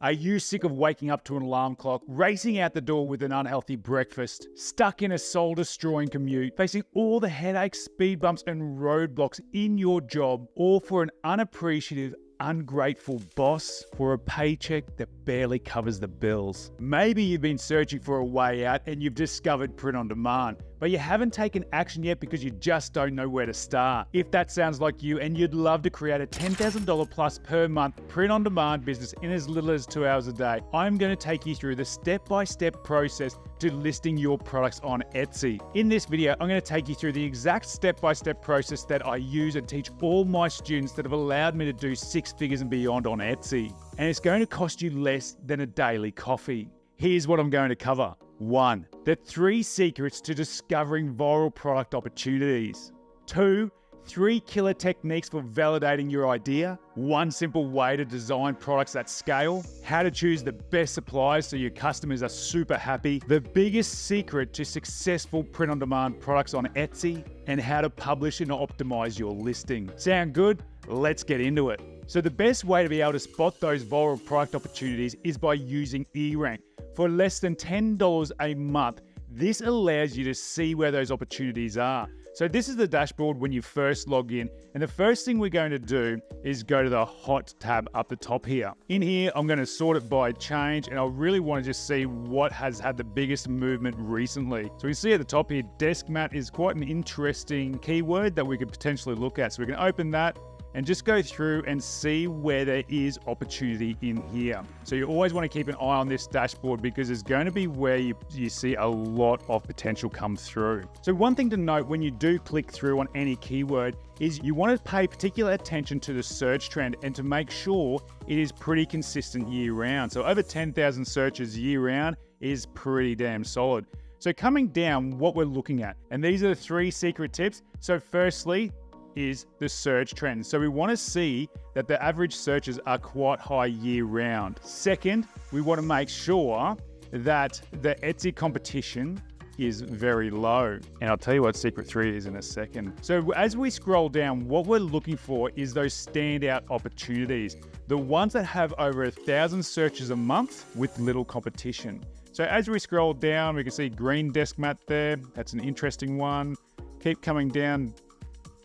Are you sick of waking up to an alarm clock, racing out the door with an unhealthy breakfast, stuck in a soul-destroying commute, facing all the headaches, speed bumps, and roadblocks in your job, all for an unappreciative, ungrateful boss for a paycheck that barely covers the bills? Maybe you've been searching for a way out and you've discovered print on demand, but you haven't taken action yet because you just don't know where to start. If that sounds like you and you'd love to create a $10,000 plus per month print on demand business in as little as 2 hours a day, I'm going to take you through the step-by-step process to listing your products on Etsy. In this video, I'm going to take you through the exact step-by-step process that I use and teach all my students that have allowed me to do 6 figures and beyond on Etsy. And it's going to cost you less than a daily coffee. Here's what I'm going to cover. 1. The 3 secrets to discovering viral product opportunities. 2. 3 killer techniques for validating your idea. 1 simple way to design products at scale. How to choose the best suppliers so your customers are super happy. The biggest secret to successful print-on-demand products on Etsy. And how to publish and optimize your listing. Sound good? Let's get into it. So the best way to be able to spot those viral product opportunities is by using ERank. For less than $10 a month, this allows you to see where those opportunities are. So this is the dashboard when you first log in, and the first thing we're going to do is go to the Hot tab up the top here. In here, I'm going to sort it by change, and I really want to just see what has had the biggest movement recently. So we see at the top here, desk mat is quite an interesting keyword that we could potentially look at. So we can open that and just go through and see where there is opportunity in here. So you always want to keep an eye on this dashboard because it's going to be where you see a lot of potential come through. So one thing to note when you do click through on any keyword is you want to pay particular attention to the search trend and to make sure it is pretty consistent year round. So over 10,000 searches year round is pretty damn solid. So coming down, what we're looking at, and these are the 3 secret tips. So firstly, is the search trend. So we want to see that the average searches are quite high year round. Second, we want to make sure that the Etsy competition is very low. And I'll tell you what secret 3 is in a second. So as we scroll down, what we're looking for is those standout opportunities. The ones that have over 1,000 searches a month with little competition. So as we scroll down, we can see green desk mat there. That's an interesting one. Keep coming down.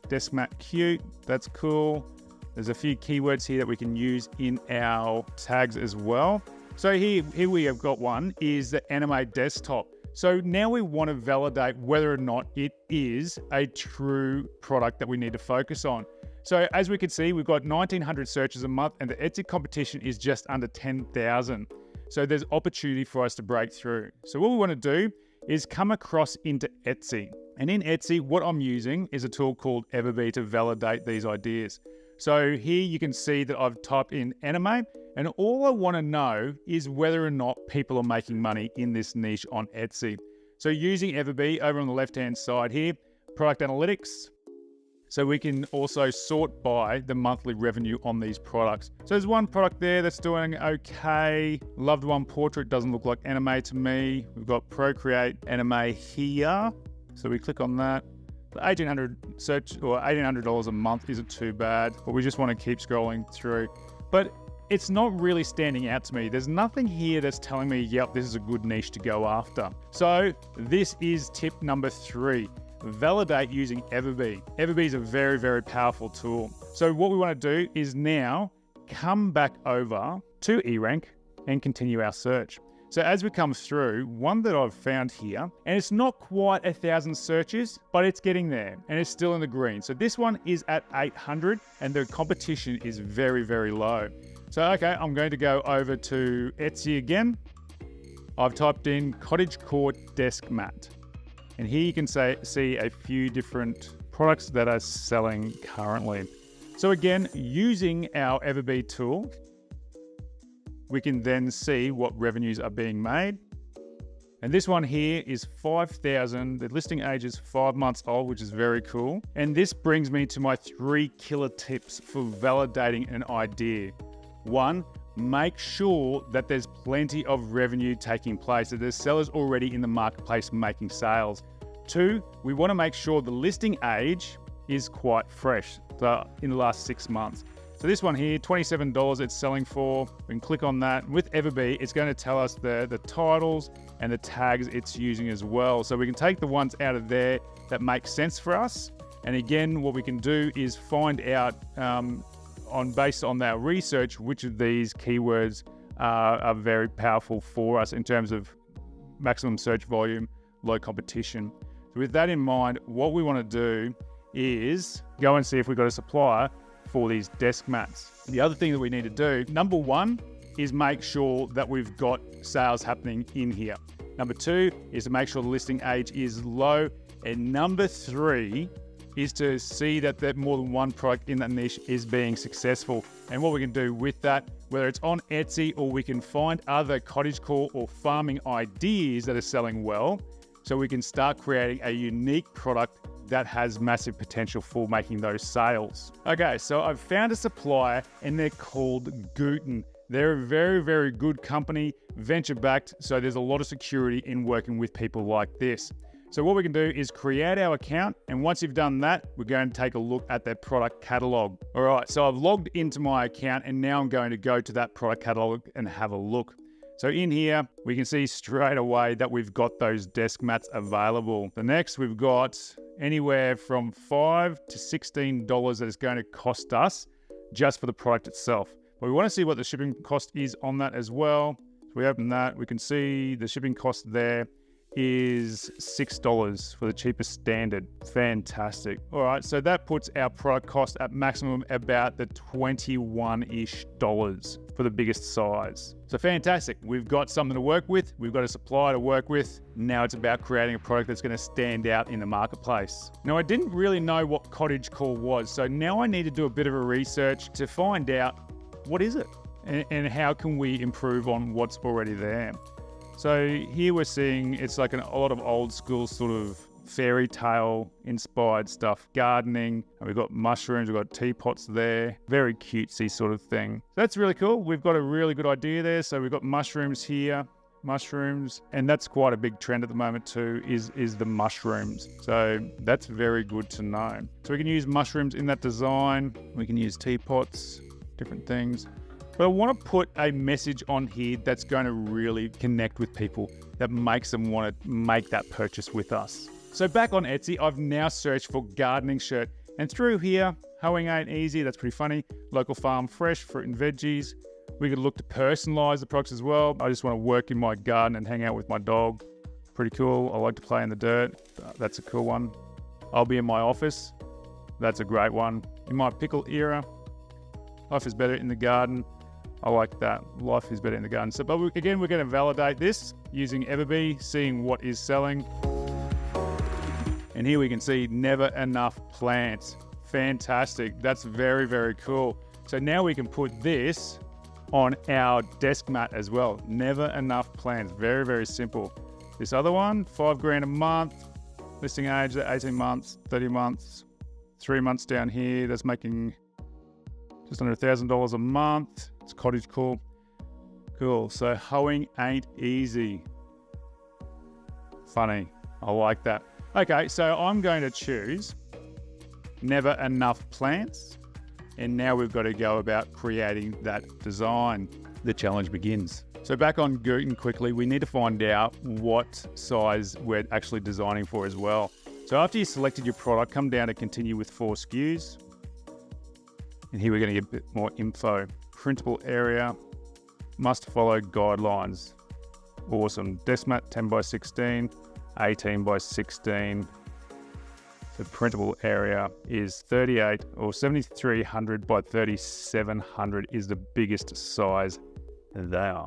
Desk mat cute, that's cool. There's a few keywords here that we can use in our tags as well. So here we have got one, is the anime desktop. So now we want to validate whether or not it is a true product that we need to focus on. So as we can see, we've got 1,900 searches a month and the Etsy competition is just under 10,000. So there's opportunity for us to break through. So what we want to do is come across into Etsy. And in Etsy, what I'm using is a tool called Everbee to validate these ideas. So here you can see that I've typed in anime, and all I want to know is whether or not people are making money in this niche on Etsy. So using Everbee over on the left-hand side here, product analytics. So we can also sort by the monthly revenue on these products. So there's one product there that's doing okay. Loved One Portrait doesn't look like anime to me. We've got Procreate anime here. So we click on that. The $1,800 search or $1,800 a month isn't too bad, but we just want to keep scrolling through. But it's not really standing out to me. There's nothing here that's telling me, yep, this is a good niche to go after. So this is tip number 3. Validate using Everbee. Everbee is a very, very powerful tool. So what we want to do is now come back over to ERank and continue our search. So as we come through, one that I've found here, and it's not quite 1,000 searches, but it's getting there and it's still in the green. So this one is at 800 and the competition is very, very low. So, okay, I'm going to go over to Etsy again. I've typed in cottage court desk mat. And here you can see a few different products that are selling currently. So again, using our Everbee tool, we can then see what revenues are being made. And this one here is 5,000. The listing age is 5 months old, which is very cool. And this brings me to my 3 killer tips for validating an idea. 1, make sure that there's plenty of revenue taking place, that there's sellers already in the marketplace making sales. 2, we want to make sure the listing age is quite fresh, in the last 6 months. So this one here, $27 it's selling for. We can click on that. With Everbee, it's going to tell us the titles and the tags it's using as well. So we can take the ones out of there that make sense for us. And again, what we can do is find out based on our research, which of these keywords are very powerful for us in terms of maximum search volume, low competition. So with that in mind, what we want to do is go and see if we've got a supplier for these desk mats. The other thing that we need to do, number one, is make sure that we've got sales happening in here. Number two is to make sure the listing age is low. And number three is to see that more than one product in that niche is being successful. And what we can do with that, whether it's on Etsy or we can find other cottagecore or farming ideas that are selling well, so we can start creating a unique product that has massive potential for making those sales. Okay, so I've found a supplier and they're called Guten. They're a very, very good company, venture-backed, so there's a lot of security in working with people like this. So what we can do is create our account, and once you've done that, we're going to take a look at their product catalog. All right, so I've logged into my account and now I'm going to go to that product catalog and have a look. So in here, we can see straight away that we've got those desk mats available. The next, we've got anywhere from $5 to $16 that it's going to cost us just for the product itself. But we want to see what the shipping cost is on that as well. So we open that, we can see the shipping cost there is $6 for the cheapest standard. Fantastic. All right, so that puts our product cost at maximum about the $21-ish for the biggest size. So fantastic. We've got something to work with. We've got a supplier to work with. Now it's about creating a product that's going to stand out in the marketplace. Now, I didn't really know what cottagecore was, so now I need to do a bit of a research to find out what is it and how can we improve on what's already there. So here we're seeing it's like a lot of old school sort of fairy tale inspired stuff, gardening, and we've got mushrooms, we've got teapots there, very cutesy sort of thing. So that's really cool. We've got a really good idea there. So we've got mushrooms here, mushrooms, and that's quite a big trend at the moment too, is the mushrooms. So that's very good to know. So we can use mushrooms in that design. We can use teapots, different things. But I want to put a message on here that's going to really connect with people, that makes them want to make that purchase with us. So back on Etsy, I've now searched for gardening shirt, and through here, hoeing ain't easy. That's pretty funny. Local farm fresh, fruit and veggies. We could look to personalize the products as well. I just want to work in my garden and hang out with my dog. Pretty cool. I like to play in the dirt. That's a cool one. I'll be in my office. That's a great one. In my pickle era, life is better in the garden. I like that. Life is better in the garden. So, but again, we're going to validate this using Everbee, seeing what is selling. And here we can see never enough plants. Fantastic. That's very, very cool. So now we can put this on our desk mat as well. Never enough plants. Very, very simple. This other one, $5,000 a month. Listing age, 18 months, 30 months, 3 months down here. That's making just under $1,000 a month. It's cottagecore. Cool. So hoeing ain't easy. Funny. I like that. Okay, so I'm going to choose never enough plants. And now we've got to go about creating that design. The challenge begins. So back on Guten quickly, we need to find out what size we're actually designing for as well. So after you selected your product, come down to continue with 4 SKUs. And here we're going to get a bit more info. Printable area, must follow guidelines. Awesome. Desk mat 10 by 16, 18 by 16. The printable area is 38 or 7,300 by 3,700 is the biggest size there.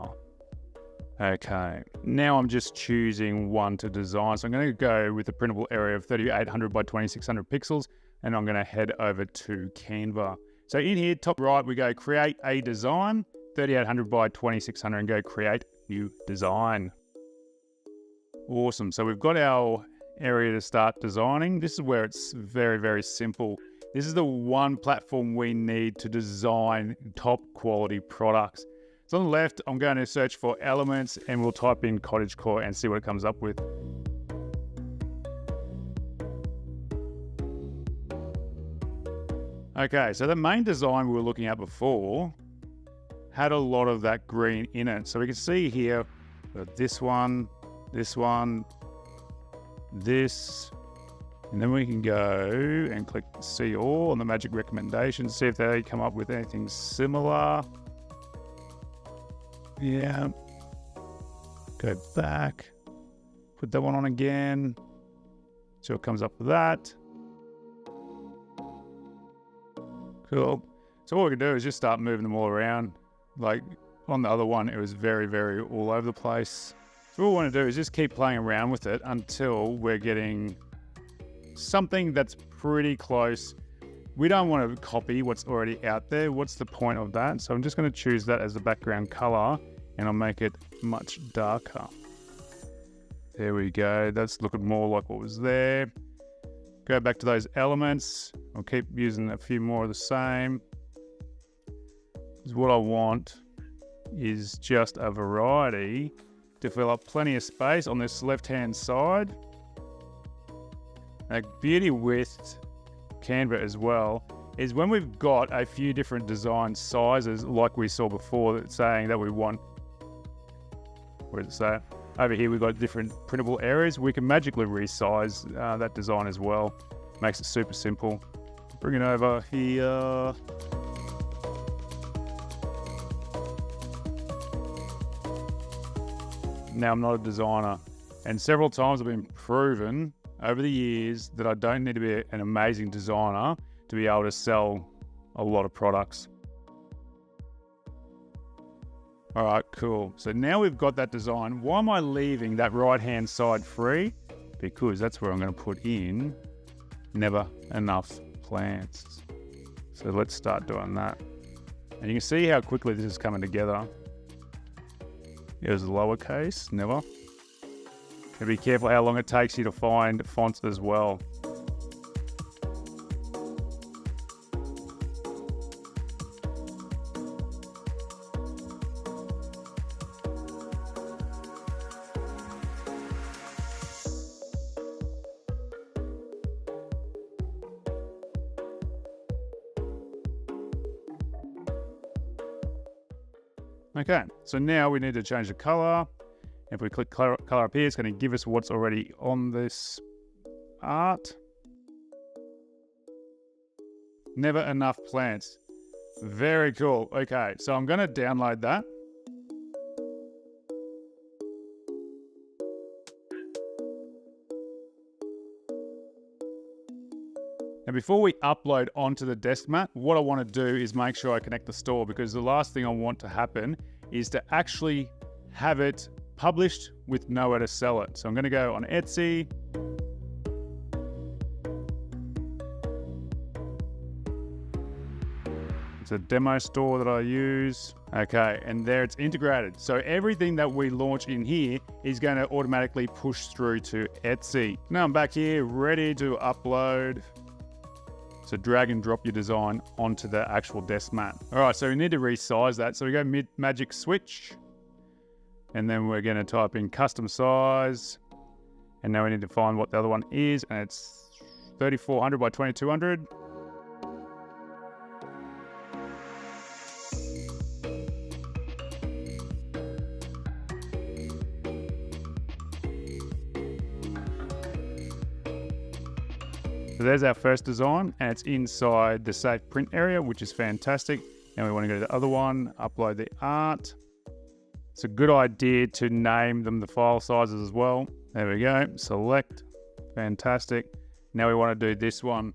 Okay, now I'm just choosing one to design. So I'm going to go with the printable area of 3,800 by 2,600 pixels, and I'm going to head over to Canva. So in here, top right, we go create a design, 3,800 by 2,600, and go create new design. Awesome. So we've got our area to start designing. This is where it's very, very simple. This is the one platform we need to design top quality products. So on the left, I'm going to search for elements and we'll type in cottagecore and see what it comes up with. Okay, so the main design we were looking at before had a lot of that green in it. So we can see here, this one, this, and then we can go and click see all on the magic recommendations, see if they come up with anything similar. Yeah. Go back, put that one on again. See what comes up with that. Cool. So what we can do is just start moving them all around. Like on the other one, it was very, very all over the place. So what we want to do is just keep playing around with it until we're getting something that's pretty close. We don't want to copy what's already out there. What's the point of that? So I'm just going to choose that as the background color and I'll make it much darker. There we go. That's looking more like what was there. Go back to those elements. I'll keep using a few more of the same. Because what I want is just a variety to fill up plenty of space on this left-hand side. The beauty with Canva as well is when we've got a few different design sizes, like we saw before, that's saying that we want, where does it say? Over here we've got different printable areas. We can magically resize that design as well. Makes it super simple. Bring it over here. Now I'm not a designer, and several times I've been proven over the years that I don't need to be an amazing designer to be able to sell a lot of products. All right, cool. So now we've got that design. Why am I leaving that right-hand side free? Because that's where I'm going to put in never enough plants. So let's start doing that. And you can see how quickly this is coming together. Here's lowercase, never. And be careful how long it takes you to find fonts as well. Okay, so now we need to change the color. If we click color up here, it's going to give us what's already on this art. Never enough plants. Very cool. Okay, so I'm going to download that. Now before we upload onto the desk mat, what I want to do is make sure I connect the store, because the last thing I want to happen is to actually have it published with nowhere to sell it. So I'm going to go on Etsy. It's a demo store that I use. Okay, and there it's integrated. So everything that we launch in here is going to automatically push through to Etsy. Now I'm back here ready to upload. So drag and drop your design onto the actual desk mat. All right, so we need to resize that. So we go magic switch, and then we're going to type in custom size. And now we need to find what the other one is, and it's 3400 by 2200. So there's our first design, and it's inside the safe print area, which is fantastic. Now we want to go to the other one, upload the art. It's a good idea to name them the file sizes as well. There we go, select, fantastic. Now we want to do this one.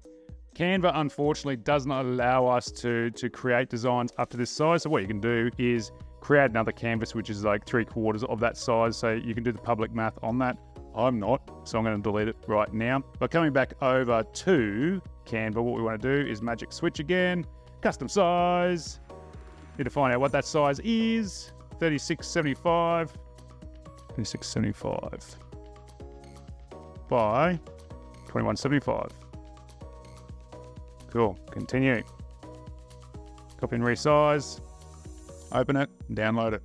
Canva unfortunately does not allow us to create designs up to this size. So what you can do is create another canvas, which is like 3/4 of that size. So you can do the public math on that. I'm not, so I'm going to delete it right now. But coming back over to Canva, what we want to do is magic switch again, custom size. Need to find out what that size is. 3675 by 2175. Cool, continue. Copy and resize, open it, and download it.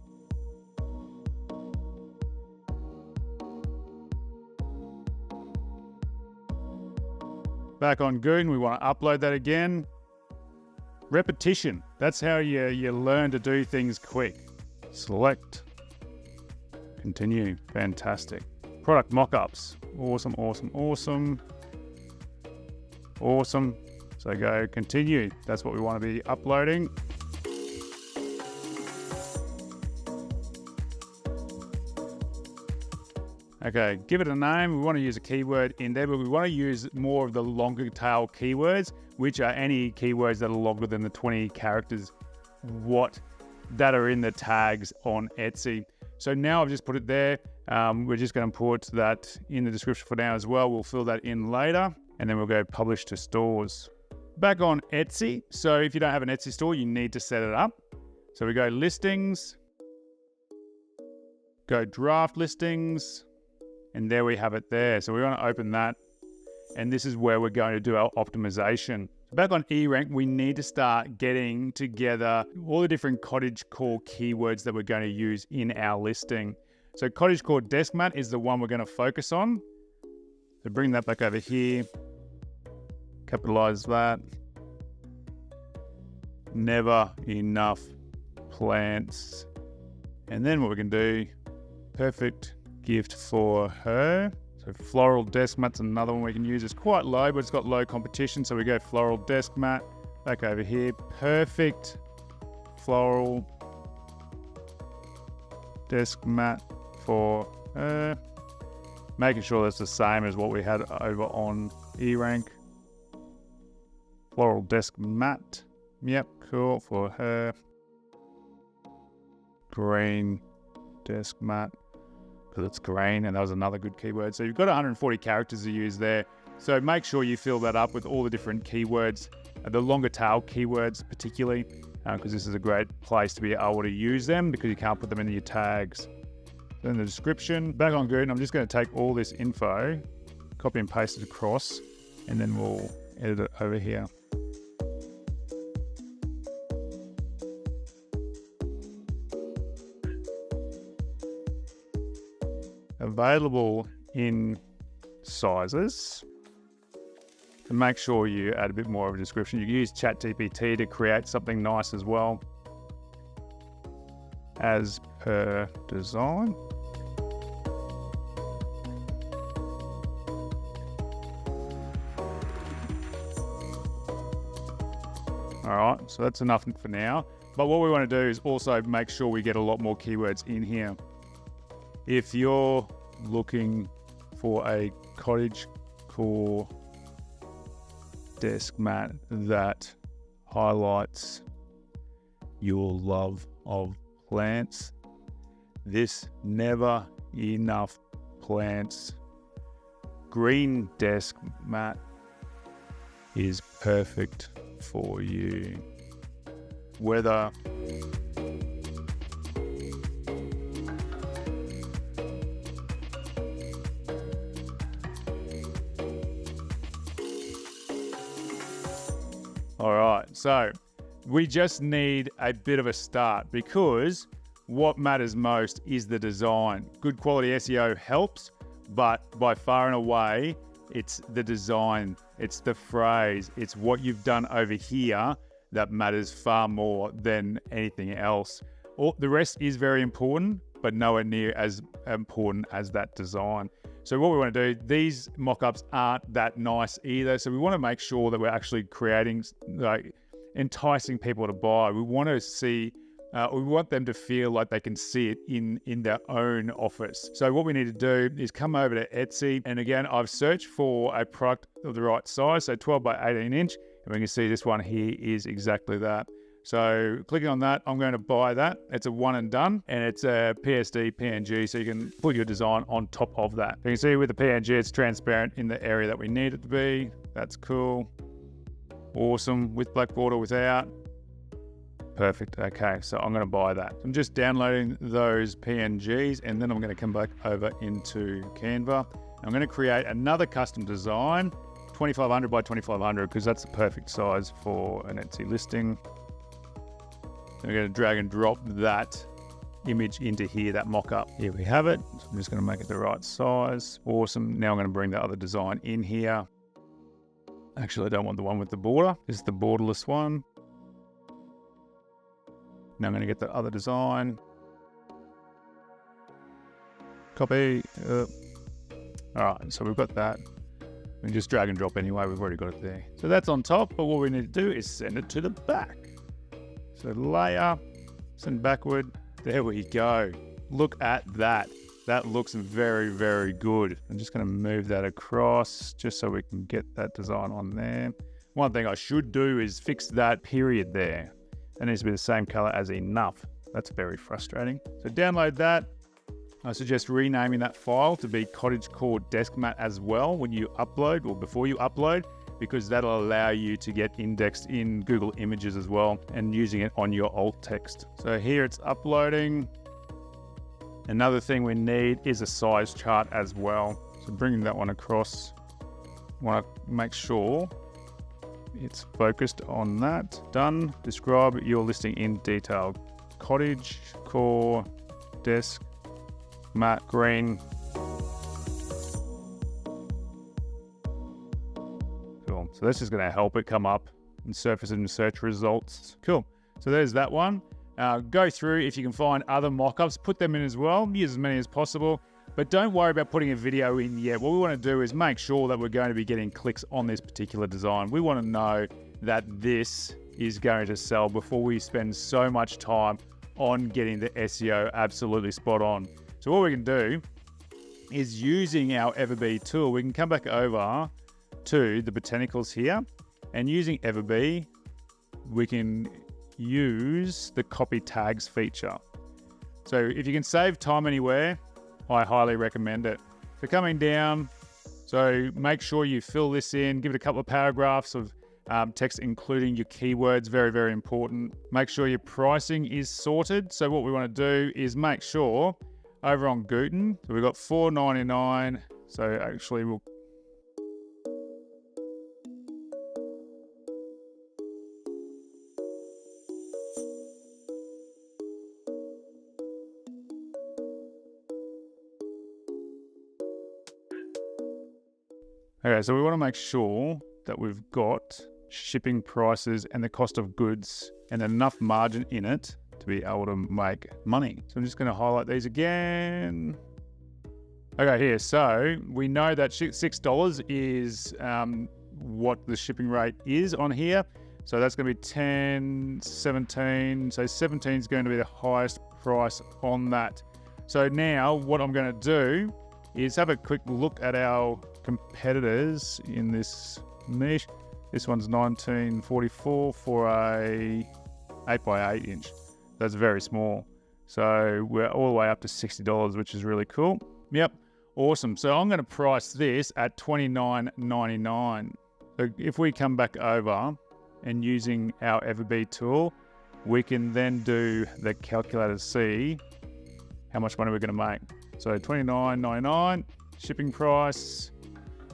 Back on Goon, we want to upload that again. Repetition. That's how you learn to do things quick. Select. Continue. Fantastic. Product mockups. Awesome, awesome, awesome. Awesome. So go continue. That's what we want to be uploading. Okay, give it a name. We want to use a keyword in there, but we want to use more of the longer tail keywords, which are any keywords that are longer than the 20 characters that are in the tags on Etsy. So now I've just put it there. We're just going to put that in the description for now as well. We'll fill that in later, and then we'll go publish to stores. Back on Etsy. So if you don't have an Etsy store, you need to set it up. So we go listings, go draft listings, and there we have it there. So we want to open that, and this is where we're going to do our optimization. Back on ERank, we need to start getting together all the different cottagecore keywords that we're going to use in our listing. So cottagecore desk mat is the one we're going to focus on. So bring that back over here, capitalize that. Never enough plants. And then what we can do, perfect gift for her. So floral desk mat's another one we can use. It's quite low, but it's got low competition. So we go floral desk mat, back over here. Perfect floral desk mat for her. Making sure that's the same as what we had over on ERank. Floral desk mat. Yep, cool for her. Green desk mat, because it's green, and that was another good keyword. So you've got 140 characters to use there. So make sure you fill that up with all the different keywords, the longer tail keywords particularly, because this is a great place to be able to use them because you can't put them into your tags. Then the description, back on Google, I'm just going to take all this info, copy and paste it across, and then we'll edit it over here. Available in sizes. And make sure you add a bit more of a description. You can use ChatGPT to create something nice as well. As per design. All right, so that's enough for now. But what we want to do is also make sure we get a lot more keywords in here. If you're looking for a cottagecore desk mat that highlights your love of plants, this never enough plants green desk mat is perfect for you. Whether all right, so we just need a bit of a start because what matters most is the design. Good quality SEO helps, but by far and away, it's the design, it's the phrase, it's what you've done over here that matters far more than anything else. The rest is very important, but nowhere near as important as that design. So what we want to do, these mock-ups aren't that nice either. So we want to make sure that we're actually creating, like, enticing people to buy. We want to see, we want them to feel like they can see it in their own office. So what we need to do is come over to Etsy. And again, I've searched for a product of the right size. So 12 by 18 inch. And we can see this one here is exactly that. So clicking on that, I'm going to buy that. It's a one and done, and it's a PSD PNG, so you can put your design on top of that. You can see with the PNG, it's transparent in the area that we need it to be. That's cool. Awesome. With black border, without. Perfect. Okay, so I'm going to buy that. I'm just downloading those PNGs, and then I'm going to come back over into Canva. I'm going to create another custom design, 2500 by 2500, because that's the perfect size for an Etsy listing. I'm going to drag and drop that image into here, that mock-up. Here we have it. So I'm just going to make it the right size. Awesome. Now I'm going to bring the other design in here. Actually, I don't want the one with the border. This is the borderless one. Now I'm going to get the other design. Copy. All right, so we've got that. We can just drag and drop anyway. We've already got it there. So that's on top, but what we need to do is send it to the back. So layer, send backward. There we go. Look at that. That looks very, very good. I'm just going to move that across just so we can get that design on there. One thing I should do is fix that period there. It needs to be the same color as enough. That's very frustrating. So download that. I suggest renaming that file to be cottagecore desk mat as well when you upload or before you upload, because that'll allow you to get indexed in Google Images as well and using it on your alt text. So here it's uploading. Another thing we need is a size chart as well. So bringing that one across, want to make sure it's focused on that. Done. Describe your listing in detail. Cottage, core, desk, matte green. Cool. So this is going to help it come up and surface in search results. Cool. So there's that one. Go through, if you can find other mockups, put them in as well. Use as many as possible. But don't worry about putting a video in yet. What we want to do is make sure that we're going to be getting clicks on this particular design. We want to know that this is going to sell before we spend so much time on getting the SEO absolutely spot on. So what we can do is, using our Everbee tool, we can come back over to the botanicals here, and using Everbee, we can use the copy tags feature. So if you can save time anywhere, I highly recommend it. So coming down, so make sure you fill this in, give it a couple of paragraphs of text, including your keywords, very, very important. Make sure your pricing is sorted. So what we want to do is make sure over on Guten, so we've got $4.99. So actually we'll Okay, so we want to make sure that we've got shipping prices and the cost of goods and enough margin in it to be able to make money. So I'm just going to highlight these again. Okay, here, so we know that $6 is what the shipping rate is on here. So that's going to be 10, 17. So 17 is going to be the highest price on that. So now what I'm going to do is have a quick look at our competitors in this niche. This one's 1944 for a 8x8 inch. That's very small. So we're all the way up to $60, which is really cool. Yep, awesome. So I'm going to price this at $29.99. So if we come back over and using our Everbee tool, we can then do the calculator to see how much money we're going to make. So $29.99, shipping price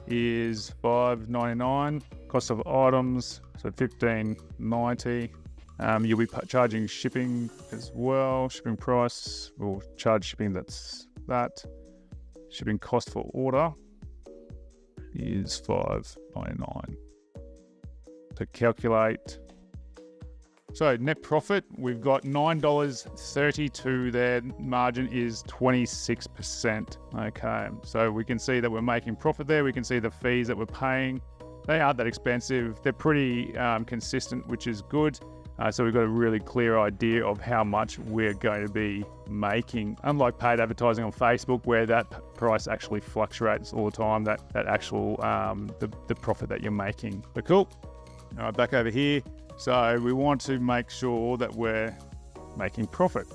is $5.99. Cost of items, so $15.90. You'll be charging shipping as well. Shipping price, we'll charge shipping, that's that. Shipping cost for order is $5.99. To calculate. So net profit, we've got $9.32 there. Margin is 26%. Okay, so we can see that we're making profit there. We can see the fees that we're paying. They aren't that expensive. They're pretty consistent, which is good. So we've got a really clear idea of how much we're going to be making. Unlike paid advertising on Facebook, where that price actually fluctuates all the time, that actual, the profit that you're making. But cool. All right, back over here. So we want to make sure that we're making profit.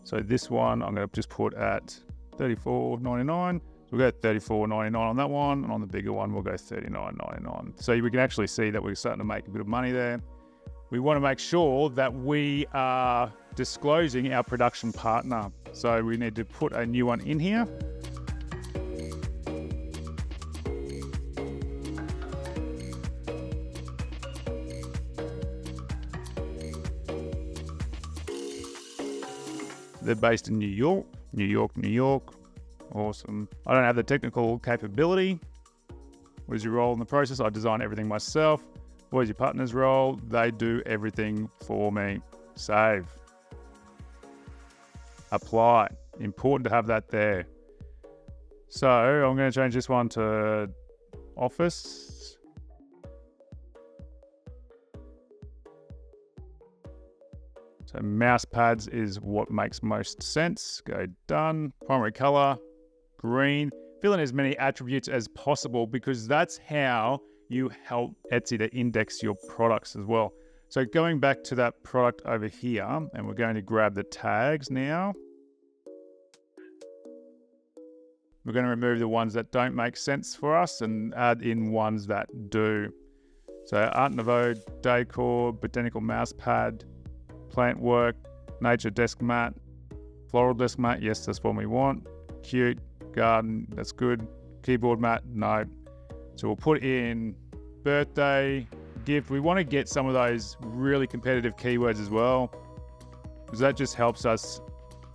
So this one, I'm going to just put at $34.99. We'll go $34.99 on that one, and on the bigger one, we'll go $39.99. So we can actually see that we're starting to make a bit of money there. We want to make sure that we are disclosing our production partner. So we need to put a new one in here. They're based in New York. Awesome. I don't have the technical capability. What is your role in the process? I design everything myself. What is your partner's role? They do everything for me. Save. apply. Important to have that there. So I'm going to change this one to office. So mouse pads is what makes most sense. Go done. Primary color, green. Fill in as many attributes as possible because that's how you help Etsy to index your products as well. So going back to that product over here, and we're going to grab the tags now. We're going to remove the ones that don't make sense for us and add in ones that do. So Art Nouveau, Decor, Botanical Mouse Pad, Plant Work, Nature Desk Mat, Floral Desk Mat, yes, that's what we want. Cute, Garden, that's good. Keyboard Mat, no. So we'll put in birthday, gift. We want to get some of those really competitive keywords as well, because that just helps us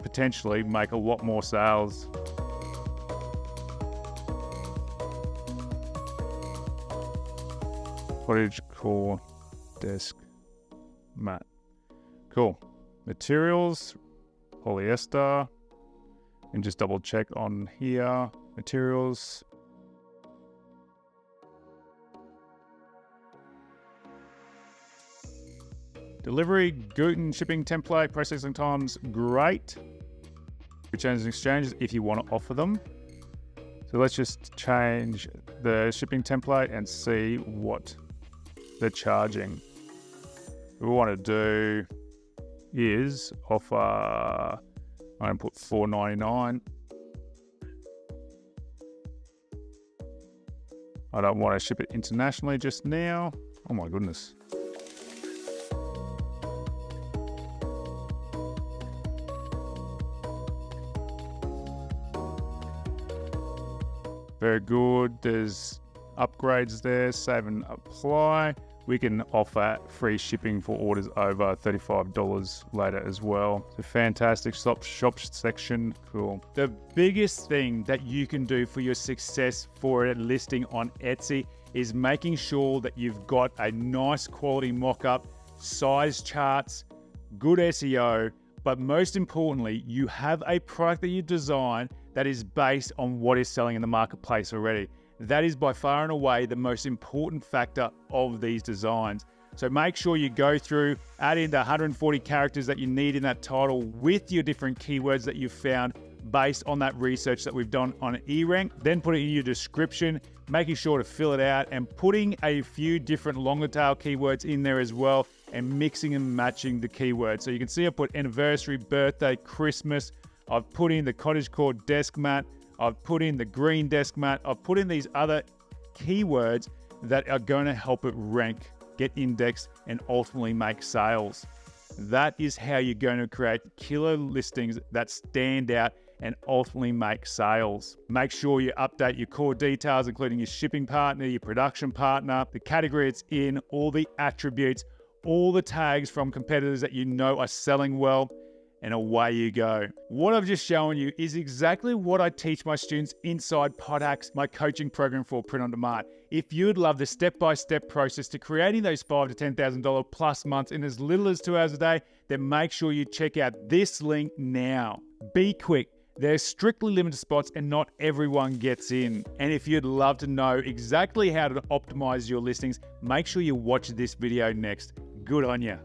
potentially make a lot more sales. Cottage core desk mat. Cool. Materials, polyester. And just double check on here. Materials. Delivery, Guten shipping template, processing times, great. Returns and exchanges if you want to offer them. So let's just change the shipping template and see what they're charging. What we want to do is offer, I'm going to put $4.99. I don't want to ship it internationally just now. Oh my goodness. Very good. There's upgrades there. Save and apply. We can offer free shipping for orders over $35 later as well. So fantastic. Shop section. Cool. The biggest thing that you can do for your success for a listing on Etsy is making sure that you've got a nice quality mock-up, size charts, good SEO, but most importantly, you have a product that you design that is based on what is selling in the marketplace already. That is by far and away the most important factor of these designs. So make sure you go through, add in the 140 characters that you need in that title with your different keywords that you've found based on that research that we've done on ERank. Then put it in your description, making sure to fill it out and putting a few different longer tail keywords in there as well and mixing and matching the keywords. So you can see I put anniversary, birthday, Christmas. I've put in the cottagecore desk mat. I've put in the green desk mat. I've put in these other keywords that are going to help it rank, get indexed, and ultimately make sales. That is how you're going to create killer listings that stand out and ultimately make sales. Make sure you update your core details, including your shipping partner, your production partner, the category it's in, all the attributes, all the tags from competitors that you know are selling well, and away you go. What I've just shown you is exactly what I teach my students inside Pod Hacks, my coaching program for print on demand. If you'd love the step-by-step process to creating those $5,000 to $10,000 plus months in as little as 2 hours a day, then make sure you check out this link now. Be quick. There's strictly limited spots and not everyone gets in. And if you'd love to know exactly how to optimize your listings, make sure you watch this video next. Good on you.